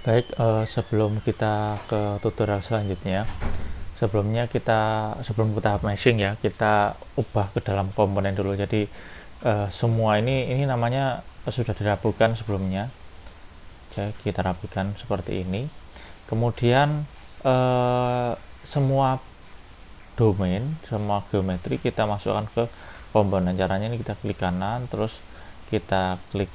Baik, sebelum kita ke tutorial selanjutnya, sebelum kita tahap meshing ya, kita ubah ke dalam komponen dulu. Jadi semua ini namanya sudah dirapikan sebelumnya. Jadi kita rapikan seperti ini. Kemudian eh, semua domain, semua geometri kita masukkan ke komponen. Caranya ini kita klik kanan, terus kita klik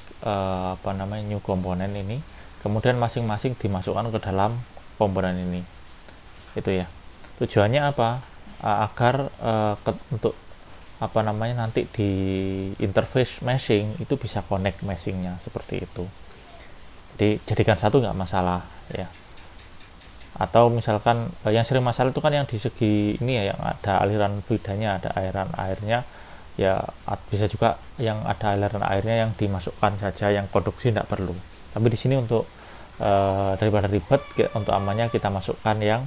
new komponen ini, kemudian masing-masing dimasukkan ke dalam komponen ini. Itu ya, tujuannya apa? Agar untuk nanti di interface meshing itu bisa connect meshingnya seperti itu. Jadi jadikan satu nggak masalah ya. Atau misalkan yang sering masalah itu kan yang di segi ini ya, yang ada aliran fluidanya, ada aliran airnya ya, bisa juga yang ada aliran airnya yang dimasukkan saja, yang konduksi tidak perlu. Tapi di sini untuk daripada ribet, untuk amannya kita masukkan yang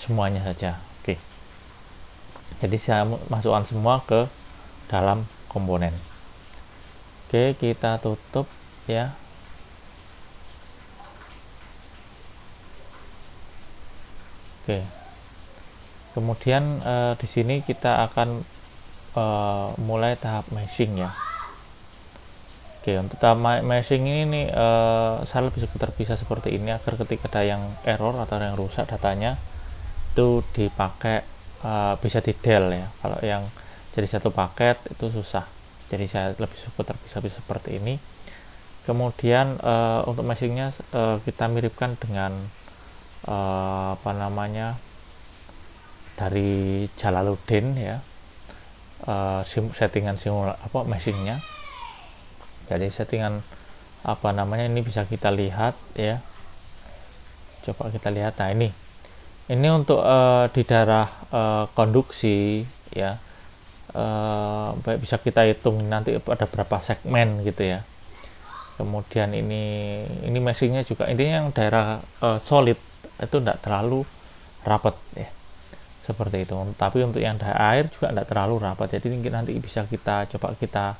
semuanya saja. Oke, jadi saya masukkan semua ke dalam komponen. Oke, kita tutup ya. Oke, kemudian di sini kita akan mulai tahap meshing ya. Oke, untuk tahap meshing ini nih, saya lebih terpisah seperti ini agar ketika ada yang error atau yang rusak datanya itu dipakai, bisa di del ya. Kalau yang jadi satu paket itu susah, jadi saya lebih suka terpisah seperti ini. Kemudian untuk meshingnya kita miripkan dengan dari Jalaluddin ya, settingan meshingnya. Jadi settingan ini bisa kita lihat ya, coba kita lihat. Nah, ini untuk di daerah konduksi ya, baik bisa kita hitung nanti ada berapa segmen gitu ya. Kemudian ini meshingnya juga, intinya yang daerah solid itu tidak terlalu rapat ya, seperti itu. Tapi untuk yang daerah air juga tidak terlalu rapat, jadi nanti bisa kita coba kita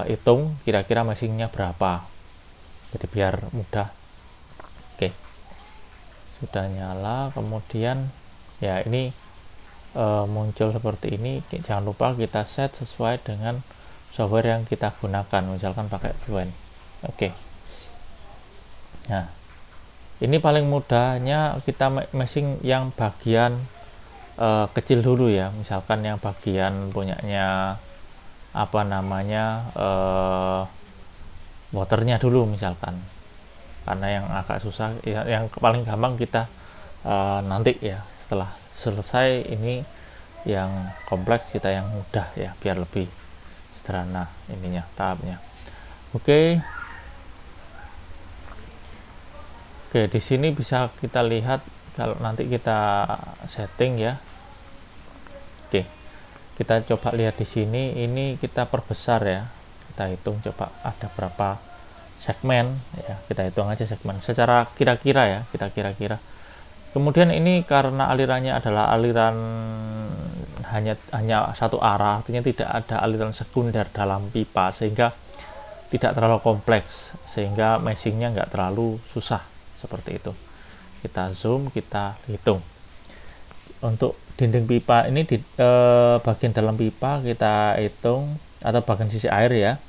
hitung kira-kira meshingnya berapa, jadi biar mudah. Oke, sudah nyala. Kemudian ya ini muncul seperti ini. Jangan lupa kita set sesuai dengan software yang kita gunakan, misalkan pakai Fluent. Oke. Nah, ini paling mudahnya kita meshing yang bagian kecil dulu ya, misalkan yang bagian punyanya waternya dulu misalkan, karena yang agak susah ya, yang paling gampang kita nanti ya setelah selesai ini, yang kompleks kita yang mudah ya, biar lebih sederhana ininya tahapnya. Oke, di sini bisa kita lihat kalau nanti kita setting ya. Oke, kita coba lihat di sini, ini kita perbesar ya, kita hitung coba ada berapa segmen ya, kita hitung aja segmen secara kira-kira ya, kita kira-kira. Kemudian ini karena alirannya adalah aliran hanya satu arah, artinya tidak ada aliran sekunder dalam pipa, sehingga tidak terlalu kompleks, sehingga meshingnya nggak terlalu susah seperti itu. Kita zoom, kita hitung. Untuk dinding pipa ini di bagian dalam pipa kita hitung, atau bagian sisi air ya,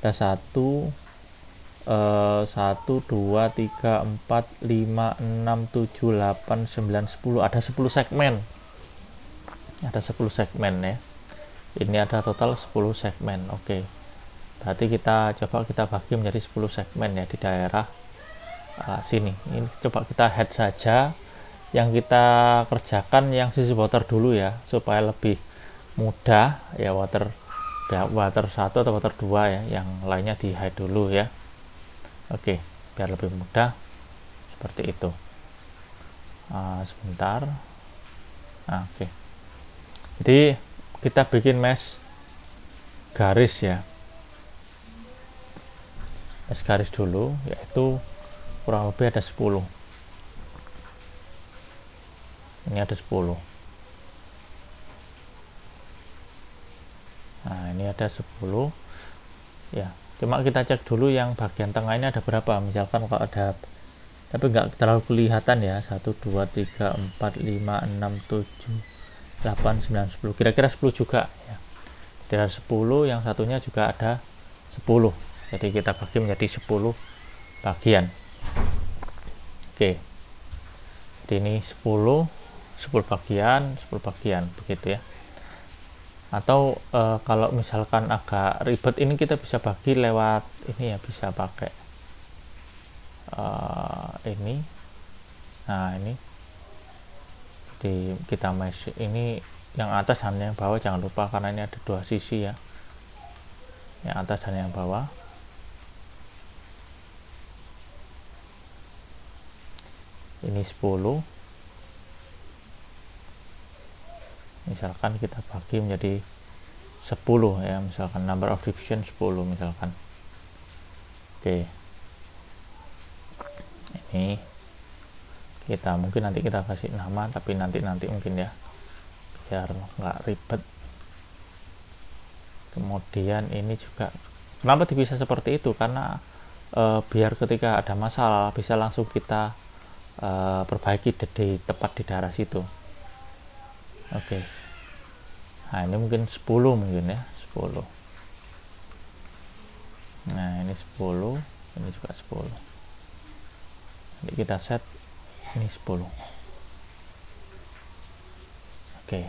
ada 1, 2, 3, 4, 5, 6, 7, 8, 9, 10, ada 10 segmen, ya. Ini ada total 10 segmen. Oke, berarti kita coba kita bagi menjadi 10 segmen ya, di daerah sini. Ini coba kita head saja, yang kita kerjakan yang sisi water dulu ya, supaya lebih mudah ya. Water 1 atau water 2 ya, yang lainnya di hide dulu ya. Oke, biar lebih mudah seperti itu. Sebentar. Oke, jadi kita bikin mesh garis ya, mesh garis dulu, yaitu kurang lebih ada 10. Ini ada 10. Nah, ini ada 10 ya. Cuma kita cek dulu yang bagian tengah ini ada berapa. Misalkan kalau ada, tapi nggak terlalu kelihatan ya, 1 2 3 4 5 6 7 8 9 10, kira-kira 10 juga ya. Dari 10 yang satunya juga ada 10, jadi kita bagi menjadi 10 bagian. Oke, jadi ini 10 bagian begitu ya. Atau kalau misalkan agak ribet, ini kita bisa bagi lewat ini ya, bisa pakai ini. Nah, ini kita mesh ini yang atas dan yang bawah, jangan lupa karena ini ada dua sisi ya, yang atas dan yang bawah. Ini 10, misalkan kita bagi menjadi 10 ya, misalkan number of division 10 misalkan. Oke, ini kita mungkin nanti kita kasih nama, tapi nanti mungkin ya, biar nggak ribet. Kemudian ini juga kenapa bisa seperti itu, karena biar ketika ada masalah bisa langsung kita perbaiki tepat di daerah situ. Oke, nah ini mungkin 10 mungkin ya, 10. Nah ini 10, ini juga 10. Nanti kita set ini 10. Oke.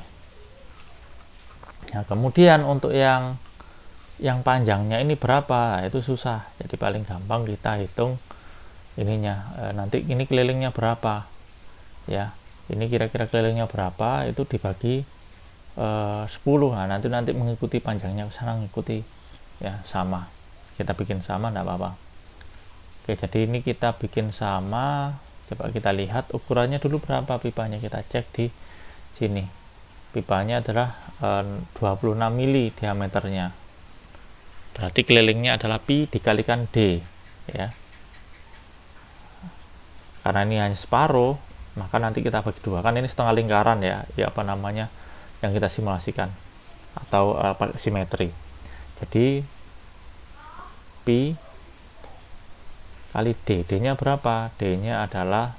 Nah kemudian untuk yang panjangnya ini berapa, itu susah. Jadi paling gampang kita hitung ininya, nanti ini kelilingnya berapa ya, ini kira-kira kelilingnya berapa, itu dibagi 10. Nah nanti mengikuti panjangnya ke sana, mengikuti ya, sama, kita bikin sama, enggak apa-apa. Oke, jadi ini kita bikin sama. Coba kita lihat ukurannya dulu berapa pipanya, kita cek di sini. Pipanya adalah 26 mili diameternya, berarti kelilingnya adalah pi dikalikan d ya. Karena ini hanya separuh, maka nanti kita bagi dua, kan ini setengah lingkaran ya, apa namanya yang kita simulasikan atau simetri. Jadi pi kali d, d nya berapa, d nya adalah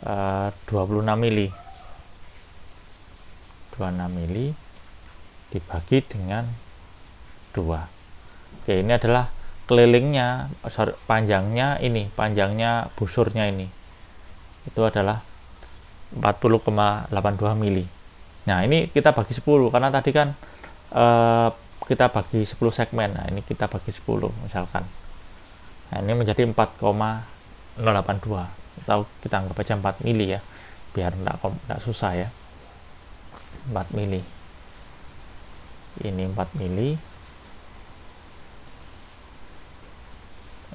26 mili, 26 mili dibagi dengan 2. Oke, ini adalah kelilingnya, panjangnya ini, panjangnya busurnya ini, itu adalah 40,82 mili. Nah ini kita bagi 10, karena tadi kan kita bagi 10 segmen. Nah ini kita bagi 10 misalkan. Nah ini menjadi 4,082, atau kita anggap aja 4 mili ya, biar enggak susah ya. 4 mili, ini 4 mili,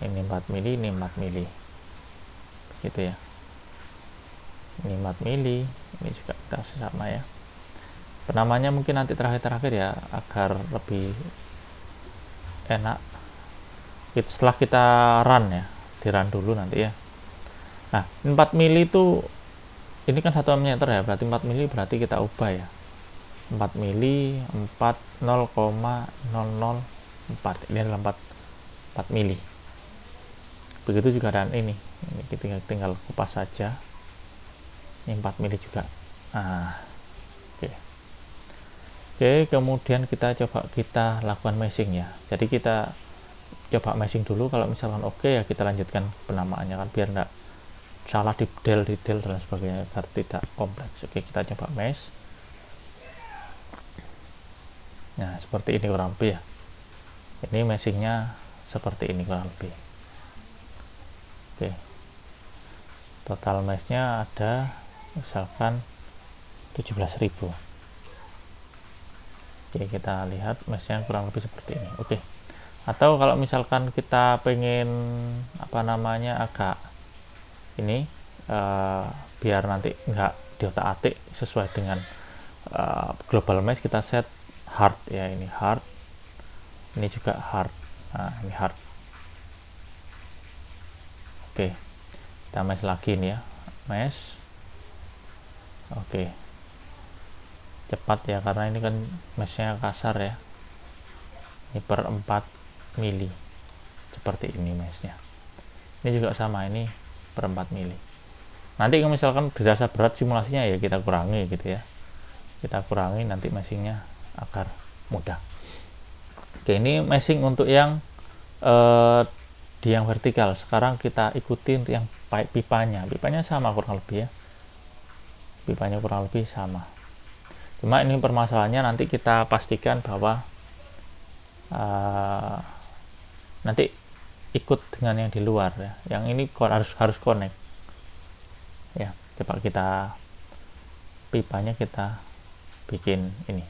ini 4 mili, ini 4 mili, gitu ya. Ini 4 mili, ini juga kita sama ya. Penamanya mungkin nanti terakhir ya, agar lebih enak. Setelah kita run ya, di run dulu nanti ya. Nah 4 mili itu, ini kan 1 meter ya, berarti 4 mili berarti kita ubah ya, 4 mili 40,004, ini adalah 4 mili. Begitu juga dengan ini kita tinggal kupas saja, ini 4 mili juga. Nah oke, kemudian kita coba kita lakukan meshing ya. Jadi kita coba meshing dulu, kalau misalkan oke ya kita lanjutkan penamaannya, kan biar enggak salah di detail dan sebagainya, agar tidak kompleks. Oke, kita coba mesh. Nah seperti ini kurang lebih ya, ini meshingnya seperti ini kurang lebih. Oke, total meshnya ada misalkan 17.000. Oke, kita lihat meshnya kurang lebih seperti ini. Oke, atau kalau misalkan kita pengen apa namanya agak ini biar nanti nggak diotak-atik sesuai dengan global mesh, kita set hard ya, ini hard, ini juga hard. Nah ini hard. Oke, kita mesh lagi nih ya, mesh. Oke, cepat ya, karena ini kan meshnya kasar ya, ini per 4 mili. seperti ini meshnya. Ini juga sama, ini per 4 mili. Nanti kalau misalkan dirasa berat simulasinya ya kita kurangi gitu ya, kita kurangi nanti meshingnya agar mudah. Oke, ini meshing untuk yang di yang vertikal. Sekarang kita ikuti untuk yang pipanya sama kurang lebih ya, pipanya kurang lebih sama, cuma ini permasalahannya nanti kita pastikan bahwa nanti ikut dengan yang di luar ya, yang ini harus connect ya. Coba kita pipanya kita bikin ini.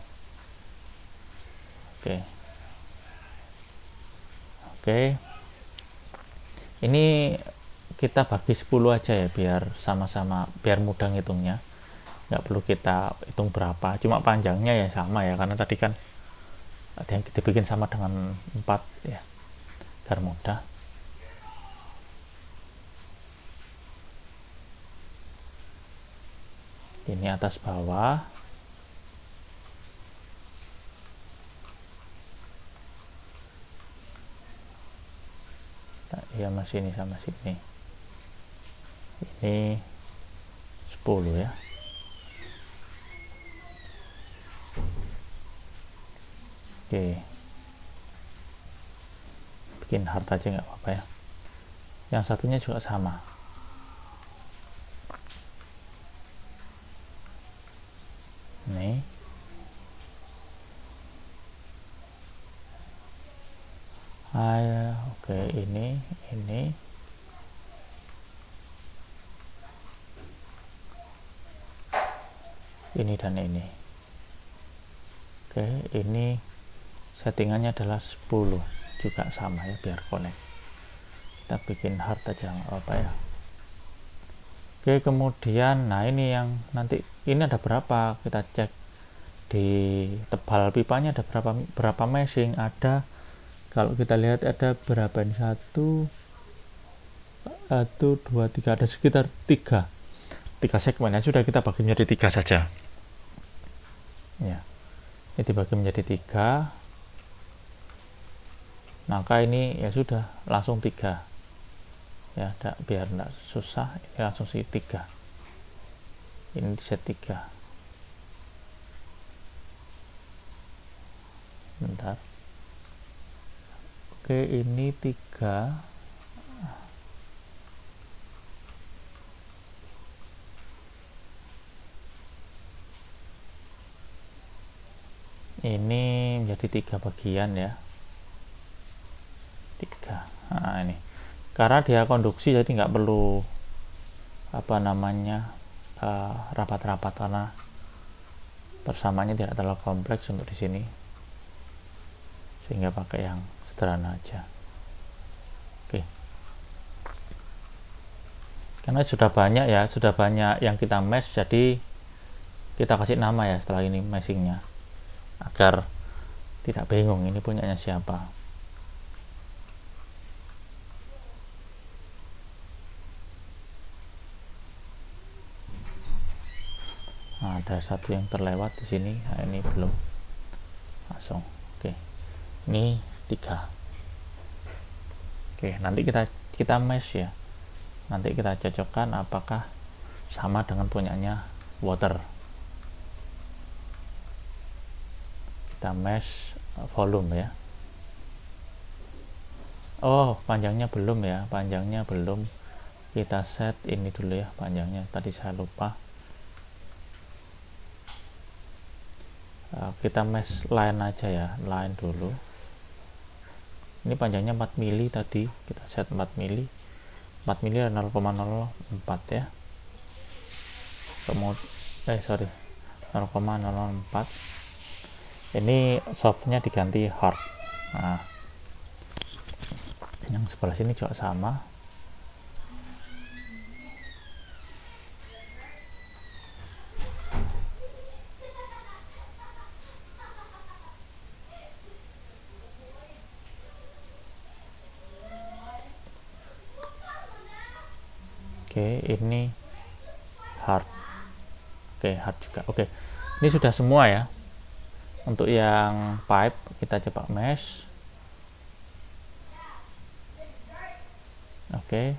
Oke, ini kita bagi 10 aja ya, biar sama-sama, biar mudah ngitungnya, nggak perlu kita hitung berapa, cuma panjangnya ya sama ya, karena tadi kan ada yang kita bikin sama dengan 4 ya, biar mudah. Ini atas bawah, ya masih ini sama sini, ini 10 ya. Oke, bikin hard aja nggak apa-apa ya. Yang satunya juga sama. Nih, oke, ini dan ini. Oke, ini settingannya adalah 10 juga sama ya, biar connect. Kita bikin hard aja nggak apa-apa ya. Oke, kemudian nah ini yang nanti ini ada berapa, kita cek di tebal pipanya ada berapa meshing. Ada, kalau kita lihat ada berapa ini, 1 2 3, ada sekitar 3 segmen ya. Sudah, kita bagi menjadi 3 saja ya. Ini dibagi menjadi 3, maka ini ya sudah langsung 3 ya, biar enggak susah, ini langsung 3, ini set 3. Bentar, oke, ini 3, ini menjadi 3 bagian ya, 3. Nah ini karena dia konduksi jadi nggak perlu apa namanya rapat-rapat, karena persamaannya tidak terlalu kompleks untuk di sini, sehingga pakai yang sederhana aja. Oke, karena sudah banyak ya, sudah banyak yang kita mesh, jadi kita kasih nama ya setelah ini meshingnya, agar tidak bingung ini punyanya siapa. Nah, ada satu yang terlewat di sini. Nah, ini belum langsung. Oke, ini 3. Oke, nanti kita mesh ya, nanti kita cocokkan apakah sama dengan punyanya water. Kita mesh volume ya. Oh, panjangnya belum ya, panjangnya belum. Kita set ini dulu ya, panjangnya tadi saya lupa. Kita mesh line aja ya, line dulu. Ini panjangnya 4 mili tadi, kita set 4 mili 0,04 ya. Kemudian 0,004. Ini softnya diganti hard. Nah, yang sebelah sini juga sama. Oke, ini hard. Oke, hard juga. Oke, ini sudah semua ya. Untuk yang pipe kita coba mesh. Oke.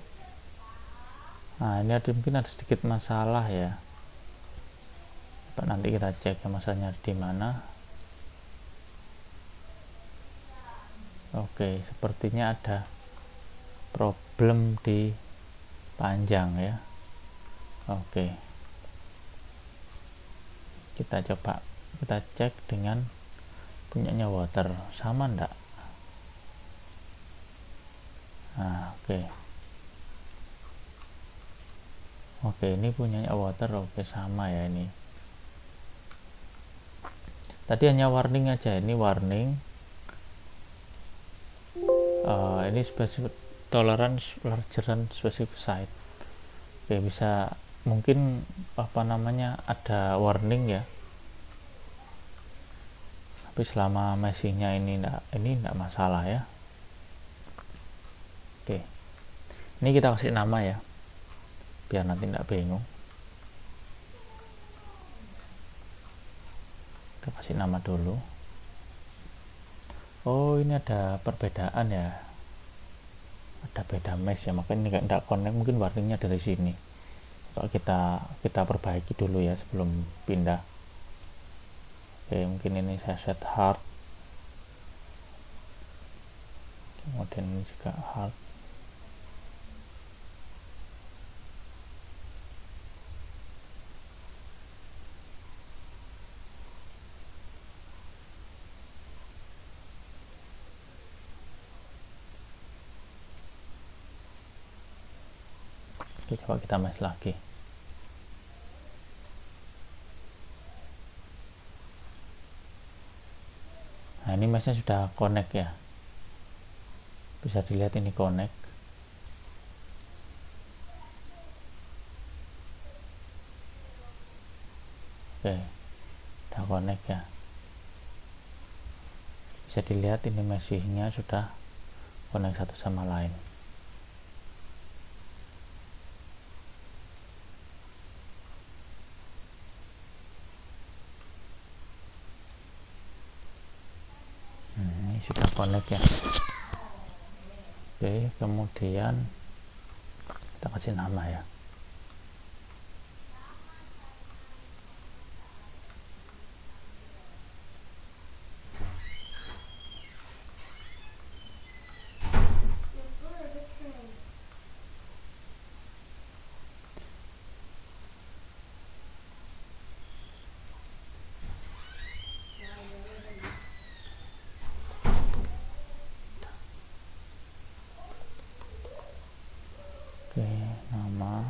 Nah, ini mungkin ada sedikit masalah ya. Nanti kita cek ya masalahnya di mana. Oke, sepertinya ada problem di panjang ya. Oke, kita coba kita cek dengan punyanya water, sama enggak? Nah, oke, ini punyanya water. Oke, sama ya. Ini tadi hanya warning aja, ini warning. Ini specific tolerance larger than specific size. Oke, bisa mungkin ada warning ya, tapi selama meshingnya ini enggak masalah ya. Oke, ini kita kasih nama ya biar nanti enggak bingung. Kita kasih nama dulu. Oh, ini ada perbedaan ya, ada beda mesh ya, makanya enggak connect. Mungkin warningnya dari sini. Coba kita perbaiki dulu ya sebelum pindah. Oke, mungkin ini saya set hard, kemudian ini juga hard. Oke, coba kita mesh lagi. Nah, ini meshnya sudah connect ya, bisa dilihat ini connect. Oke, udah connect ya, bisa dilihat ini meshingnya sudah connect satu sama lain. Ini sudah connect ya. Oke, kemudian kita kasih nama ya. Oke, nama.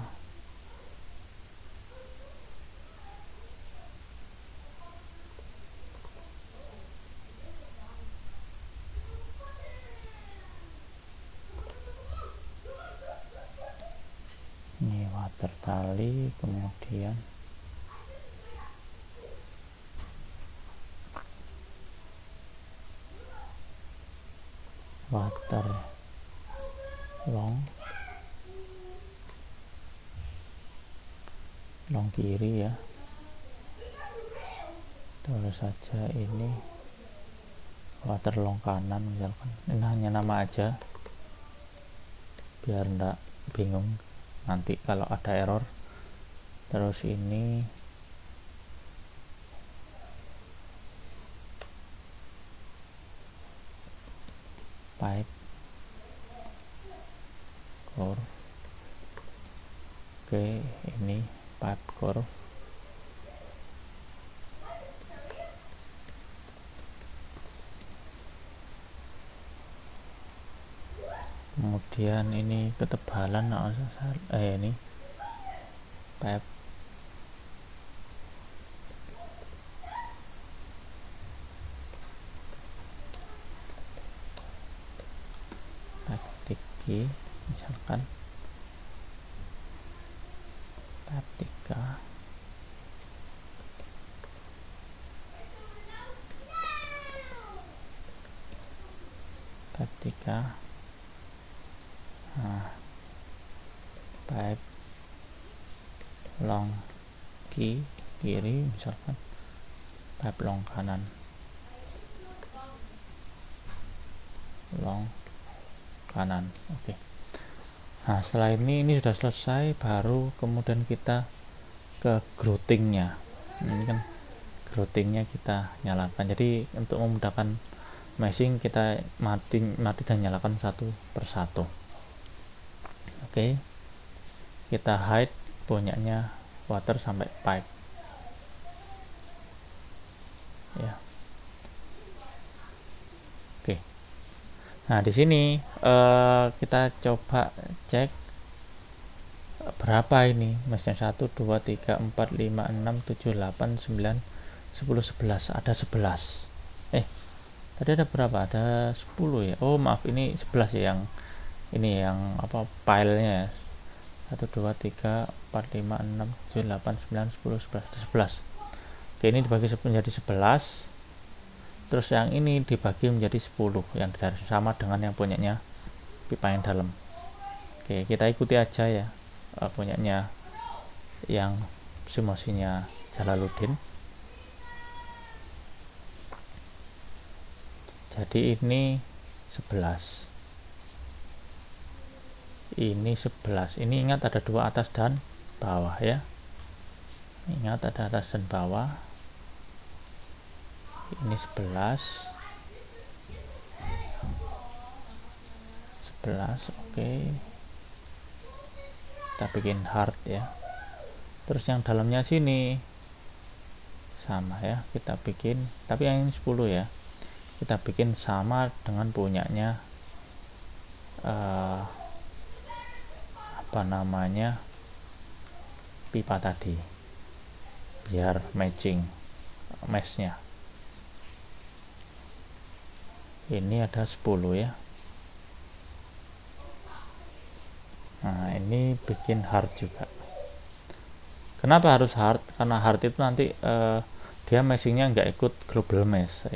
Ini water tali, kemudian water long kiri ya, terus saja ini water long kanan misalkan. Ini hanya nama aja biar enggak bingung nanti kalau ada error. Terus ini pipe core. Oke, ini pipe core. Kemudian ini ketebalan ini pipe tiki misalkan pipe 3. Nah, pipe long kiri misalkan, pipe long kanan, long kanan. Oke. Nah setelah ini sudah selesai, baru kemudian kita ke groutingnya. Ini kan groutingnya kita nyalakan. Jadi untuk memudahkan meshing kita mati dan nyalakan satu persatu. Oke, kita hide punyanya water sampai pipe ya. Oke, nah di sini kita coba cek berapa ini meshnya. 1 2 3 4 5 6 7 8 9 10 11. Ada 11. Tadi ada berapa? Ada 10 ya. Oh maaf, ini 11 ya, yang ini yang apa filenya ya. 1 2 3 4 5 6 7 8 9 10 11. Ada 11. Oke, ini dibagi menjadi 11. Terus yang ini dibagi menjadi 10, yang sama dengan yang punyanya pipa yang dalam. Oke, kita ikuti aja ya punyanya yang simulasinya Jalaluddin. Jadi ini 11, ini 11. Ini ingat ada dua, atas dan bawah ya. Ingat ada atas dan bawah. Ini 11. Oke, kita bikin hard ya. Terus yang dalamnya sini sama ya, kita bikin, tapi yang ini 10 ya, kita bikin sama dengan punyanya apa namanya pipa tadi, biar matching meshnya. Ini ada 10 ya. Nah ini bikin hard juga. Kenapa harus hard? Karena hard itu nanti dia meshingnya nggak ikut global mesh,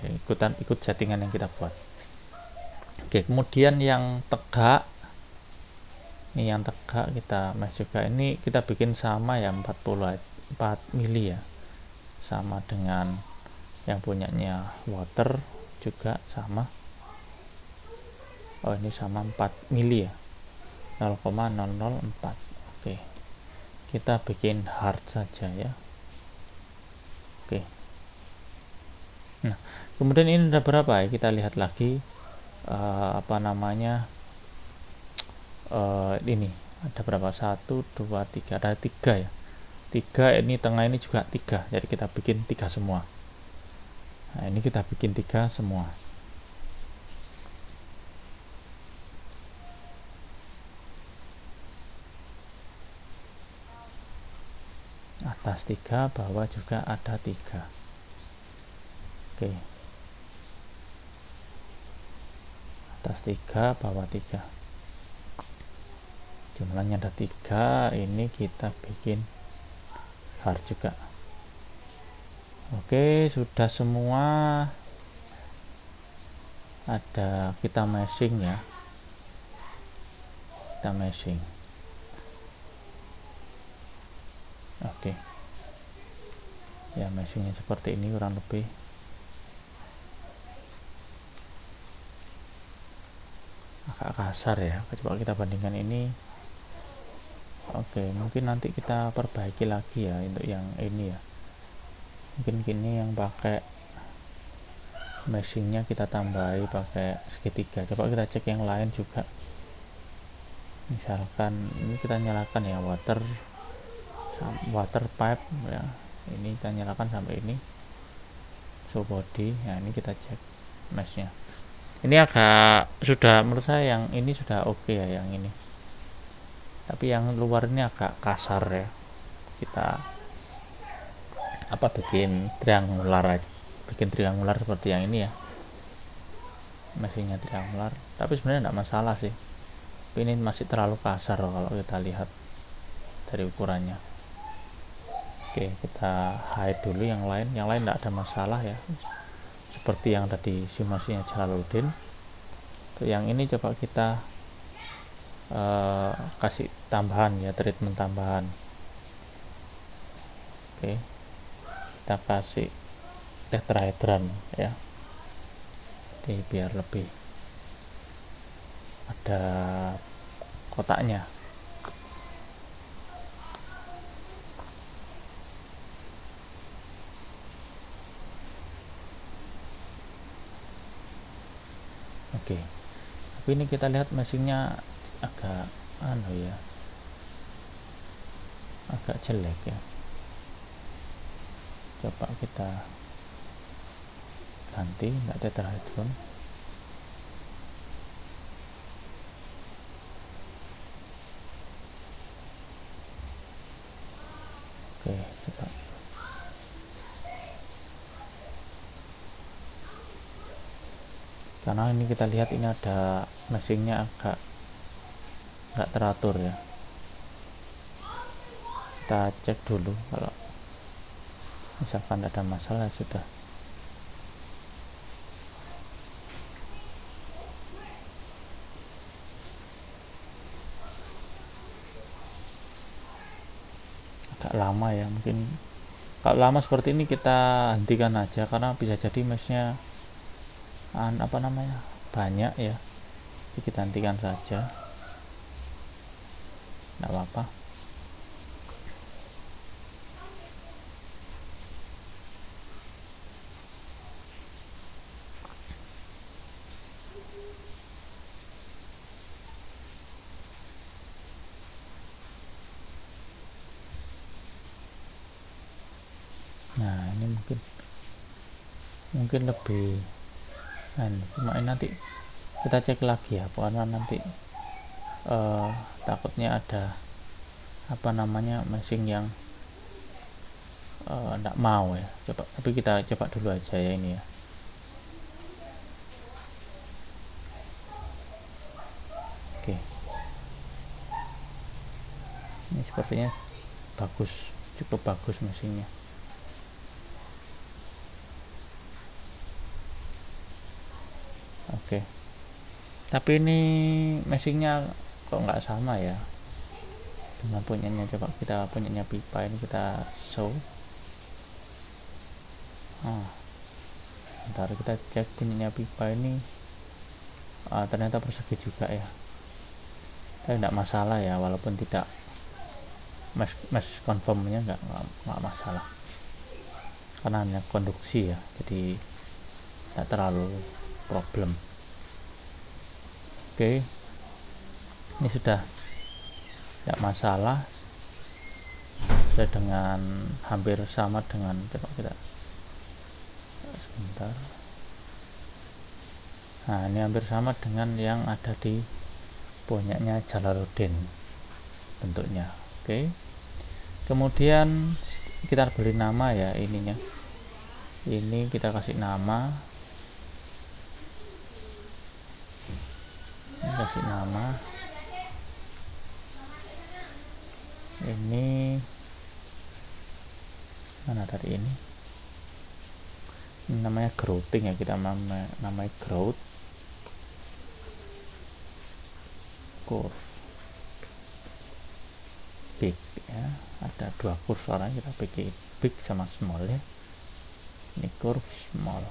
ikut settingan yang kita buat. Oke, kemudian yang tegak, ini yang tegak kita mesh juga. Ini kita bikin sama ya, 44 mili ya, sama dengan yang punyanya water juga sama. Oh ini sama 4 mili ya, 0,004. Oke, kita bikin hard saja ya. Oke, nah kemudian ini ada berapa ya, kita lihat lagi apa namanya ini ada berapa, 1 2 3, ada 3 ya, 3. Ini tengah ini juga 3, jadi kita bikin 3 semua. Nah ini kita bikin 3 semua. Atas 3, bawah juga ada 3. Oke, atas 3, bawah 3, jumlahnya ada 3. Ini kita bikin hard juga. Oke, sudah semua. Ada, kita meshing ya, kita meshing. Oke ya, meshingnya seperti ini kurang lebih. Agak kasar ya, coba kita bandingkan ini. Oke, mungkin nanti kita perbaiki lagi ya untuk yang ini ya. Mungkin gini yang pakai meshingnya kita tambahi pakai segitiga. Coba kita cek yang lain juga. Misalkan ini kita nyalakan ya, water pipe ya, ini kita nyalakan sampai ini, show body. Nah ini kita cek meshnya. Ini agak sudah, menurut saya yang ini sudah oke ya, yang ini. Tapi yang luar ini agak kasar ya. Kita bikin triangular aja, bikin triangular seperti yang ini ya, meshingnya triangular. Tapi sebenarnya tidak masalah sih, tapi ini masih terlalu kasar kalau kita lihat dari ukurannya. Oke, kita hide dulu yang lain tidak ada masalah ya, seperti yang tadi simulasinya Jalaluddin. Untuk yang ini coba kita kasih tambahan ya, treatment tambahan. Oke, kita kasih tetrahedron ya, jadi biar lebih ada kotaknya. Oke, tapi ini kita lihat meshingnya agak agak jelek ya. Coba kita ganti, nggak tetrahedron. Oke, coba. Karena ini kita lihat ini ada meshingnya agak nggak teratur ya. Kita cek dulu, kalau misalkan ada masalah sudah. Agak lama ya, mungkin kalau lama seperti ini kita hentikan aja, karena bisa jadi meshnya banyak ya. Jadi kita hentikan saja, nggak apa-apa. Nah, ini mungkin lebih cuma ini nanti kita cek lagi ya, karena nanti takutnya ada meshing yang enggak mau ya. Tapi kita coba dulu aja ya ini ya. Oke, ini sepertinya cukup bagus meshingnya. Oke, tapi ini meshingnya kok nggak sama ya dengan punyanya. Coba kita punyanya pipa, ini kita show. Ntar kita cek punyanya pipa ini, ternyata persegi juga ya. Tapi tidak masalah ya, walaupun tidak mesh confirmnya nggak masalah, karena hanya konduksi ya, jadi tidak terlalu problem. Oke, ini sudah tidak masalah, sudah dengan hampir sama dengan, coba kita sebentar. Nah, ini hampir sama dengan yang ada di punyanya Jalaluddin bentuknya. Oke, kemudian kita beri nama ya ininya. Ini kita kasih nama, ini mana tadi, ini namanya growthing ya, kita namanya growth curve big ya. Ada dua kursornya, kita pakai big sama small ya. Ini curve small.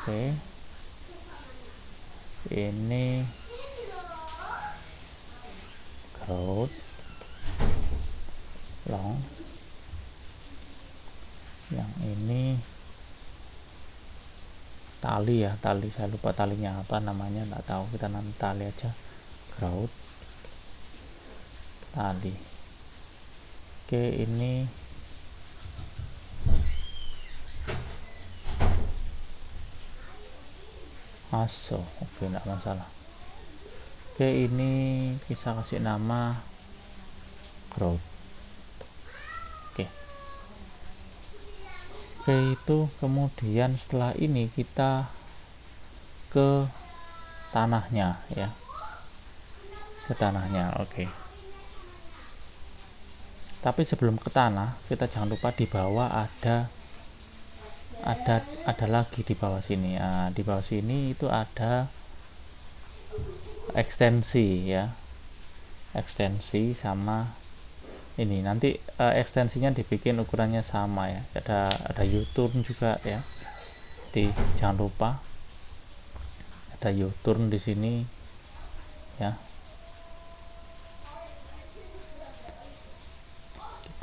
Oke, ini growth long, yang ini tali ya, saya lupa talinya apa namanya, nggak tahu, kita nanti tali aja, growth tali. Oke, ini aso, oke, nggak masalah. Oke, ini bisa kasih nama growth. Oke, itu kemudian setelah ini kita ke tanahnya ya, oke. Tapi sebelum ke tanah, kita jangan lupa di bawah ada lagi di bawah sini. Nah, di bawah sini itu ada ekstensi ya, ekstensi sama ini. Nanti ekstensinya dibikin ukurannya sama ya, ada U-turn juga ya, jadi jangan lupa ada U-turn di sini ya.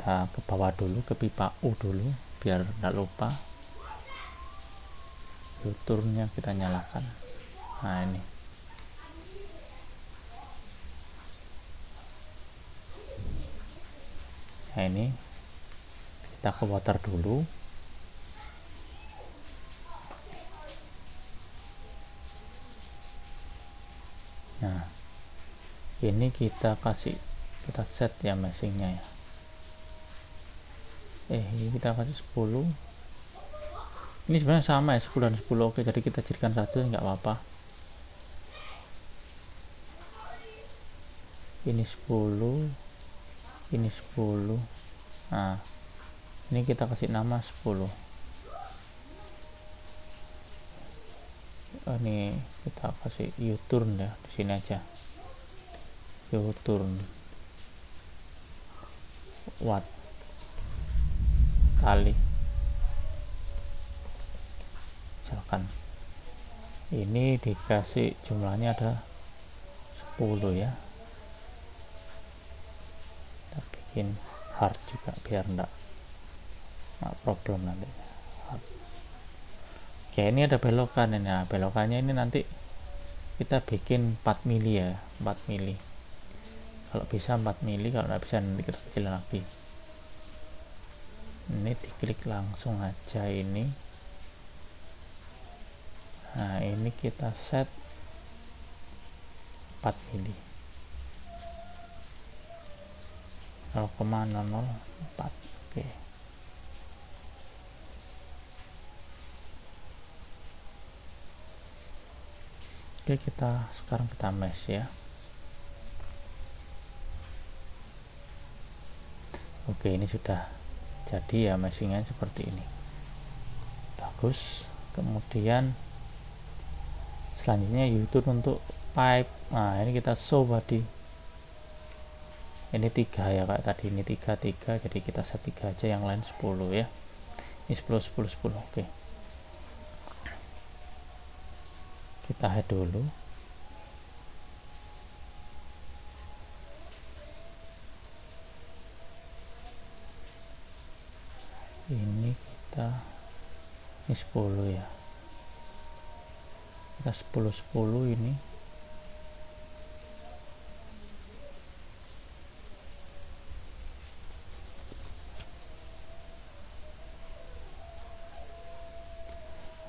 kita ke bawah dulu, ke pipa U dulu biar tidak lupa. U-turnnya kita nyalakan. Nah ini, nah ini kita ke water dulu. Nah ini kita set ya meshingnya ya. Ini kita kasih 10. Ini sebenarnya sama ya, 10 dan 10. Oke, jadi kita jadikan satu, nggak apa-apa. Ini 10, ini 10. Nah ini kita kasih nama 10. Ini kita kasih U-turn ya, di sini aja. U-turn watt kali, misalkan ini dikasih jumlahnya ada 10 ya. Kita bikin hard juga biar enggak problem nanti. Oke, ini ada belokan ini. Nah, belokannya ini nanti kita bikin 4 mili ya, 4 mili. Kalau bisa 4 mili, kalau nggak bisa nanti kita kecil lagi. Ini diklik langsung aja ini. Nah ini kita set 4 mili, 0,004. Oke. Oke, sekarang kita mesh ya. Oke, ini sudah jadi ya, meshingnya seperti ini, bagus. Kemudian selanjutnya U-turn untuk pipe. Nah ini kita show body, ini 3 ya kayak tadi, ini 3, jadi kita set 3 aja, yang lain 10 ya. Ini 10, 10, 10. Oke, kita head dulu. Ini ini 10 ya, kita 10 10 ini.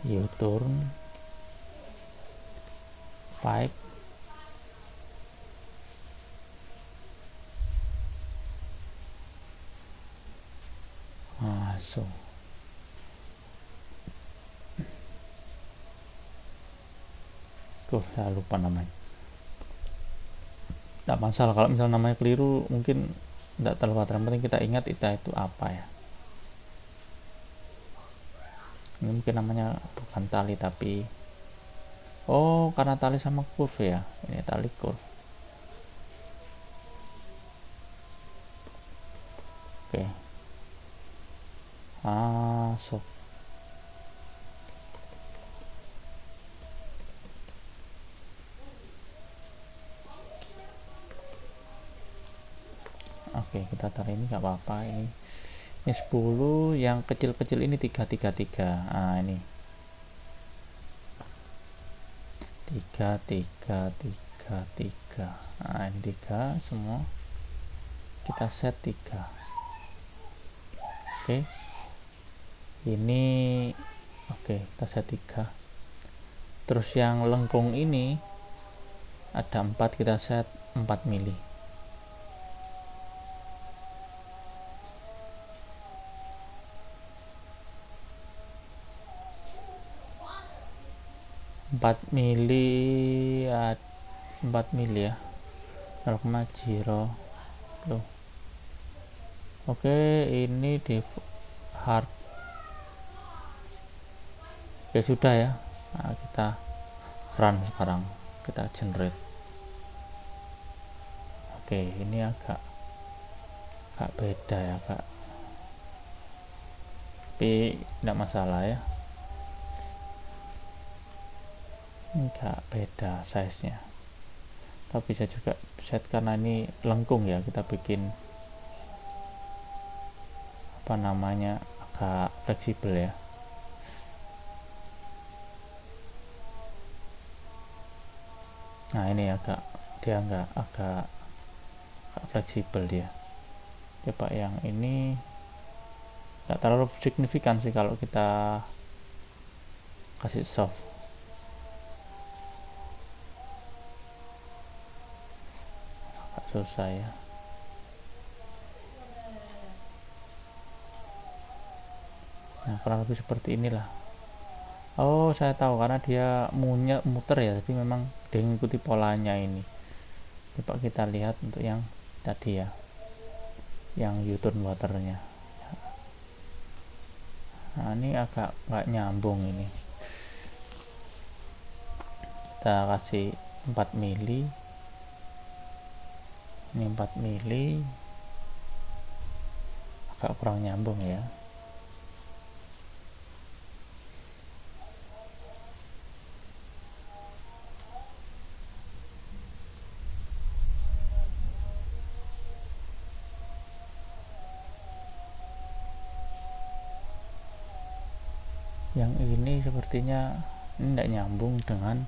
U-turn pipe, masuk. Saya lupa namanya. Tidak masalah kalau misalnya namanya keliru, mungkin tidak terlalu khawatir, yang penting kita ingat itu apa ya. Ini mungkin namanya bukan tali tapi karena tali sama curve ya, ini tali curve. Oke, masuk. Oke, kita tarik ini nggak apa-apa. Ini 10, yang kecil-kecil ini 3, 3, 3. Nah ini 3, 3, 3, 3. Nah ini 3 semua, kita set 3. Oke, ini kita set 3. Terus yang lengkung ini ada 4, kita set 4 mili. Empat mili ya, 0,0. Oke, ini di hard. Oke, sudah ya. Nah, kita run sekarang, kita generate. Oke, ini agak beda ya kak, tapi tidak masalah ya. Enggak beda size nya, tapi bisa juga set karena ini lengkung ya, kita bikin apa namanya, agak fleksibel ya. Nah ini dia agak fleksibel dia. Coba yang ini nggak terlalu signifikan sih kalau kita kasih soft. Agak susah ya. Nah kurang lebih seperti inilah. Oh saya tahu, karena dia muter ya, jadi memang dia mengikuti polanya ini. Coba kita lihat untuk yang tadi ya, yang U-turn waternya. Nah ini agak nggak nyambung ini. Kita kasih 4 mili, ini 4 mili, agak kurang nyambung ya. Yang ini sepertinya ini tidak nyambung dengan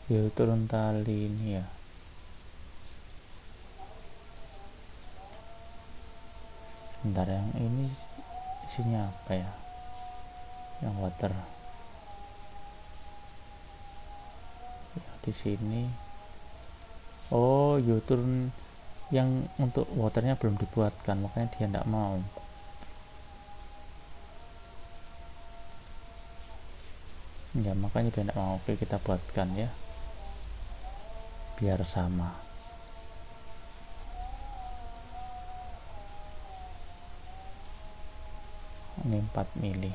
turun tali ini ya. Bentar, yang ini isinya apa ya, yang water ya, di sini. Oh U-turn yang untuk waternya belum dibuatkan, makanya dia tidak mau. Ya makanya dia tidak mau. Oke kita buatkan ya, biar sama. Ini 4 mili.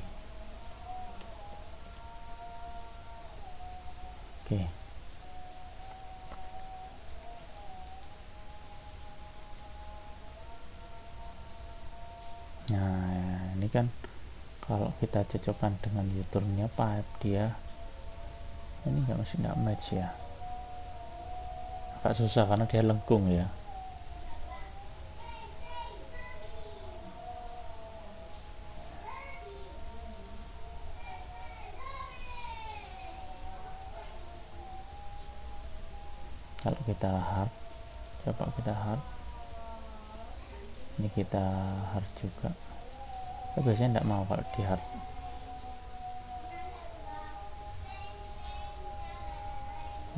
Oke. Nah ini kan kalau kita cocokkan dengan U-turnnya pipe, dia ini nggak match ya, agak susah karena dia lengkung ya. Kalau kita hard, coba kita hard, ini kita hard juga. Biasanya tidak mau kalau di hard.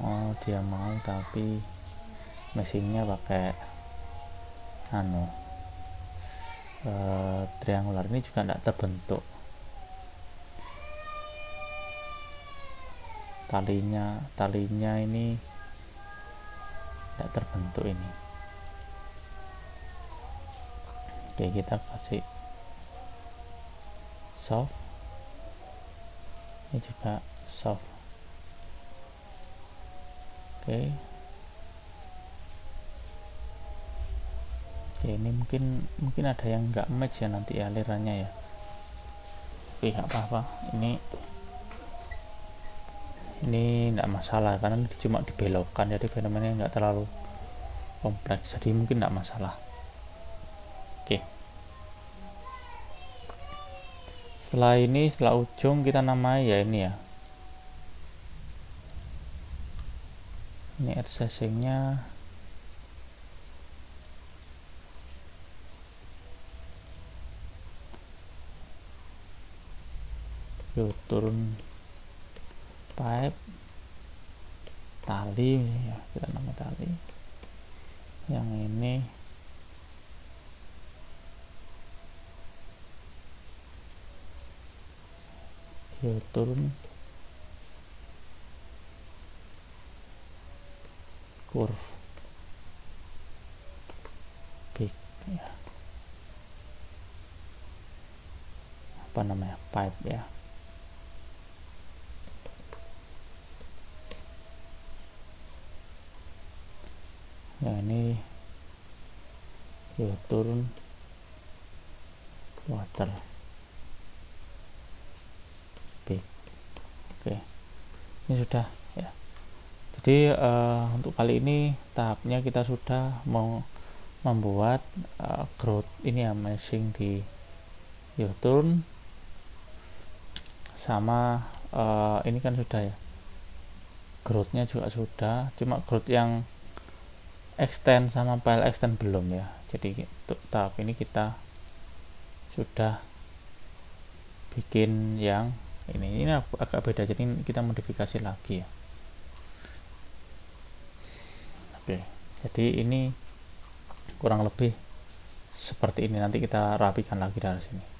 Oh dia mau, tapi mesinnya pakai triangular, ini juga tidak terbentuk talinya ini tidak terbentuk ini. Oke kita kasih soft, ini juga soft. Oke ini mungkin ada yang nggak match ya nanti alirannya ya. Oke nggak apa-apa, ini nggak masalah karena cuma dibelokkan, jadi fenomenanya nggak terlalu kompleks, jadi mungkin nggak masalah. Oke, setelah ujung kita namai ya ini ya, ini air casingnya turun pipe tali ya, kita nama tali. Yang ini turun curve big ya, apa namanya, pipe ya. Yang ini turun water big. Oke ini sudah ya. Jadi untuk kali ini tahapnya kita sudah membuat growth ini ya, meshing di U-turn sama ini kan sudah ya, growthnya juga sudah, cuma growth yang extend sama file extend belum ya. Jadi untuk tahap ini kita sudah bikin yang ini agak beda, jadi kita modifikasi lagi ya. Oke, jadi ini kurang lebih seperti ini. Nanti kita rapikan lagi dari sini.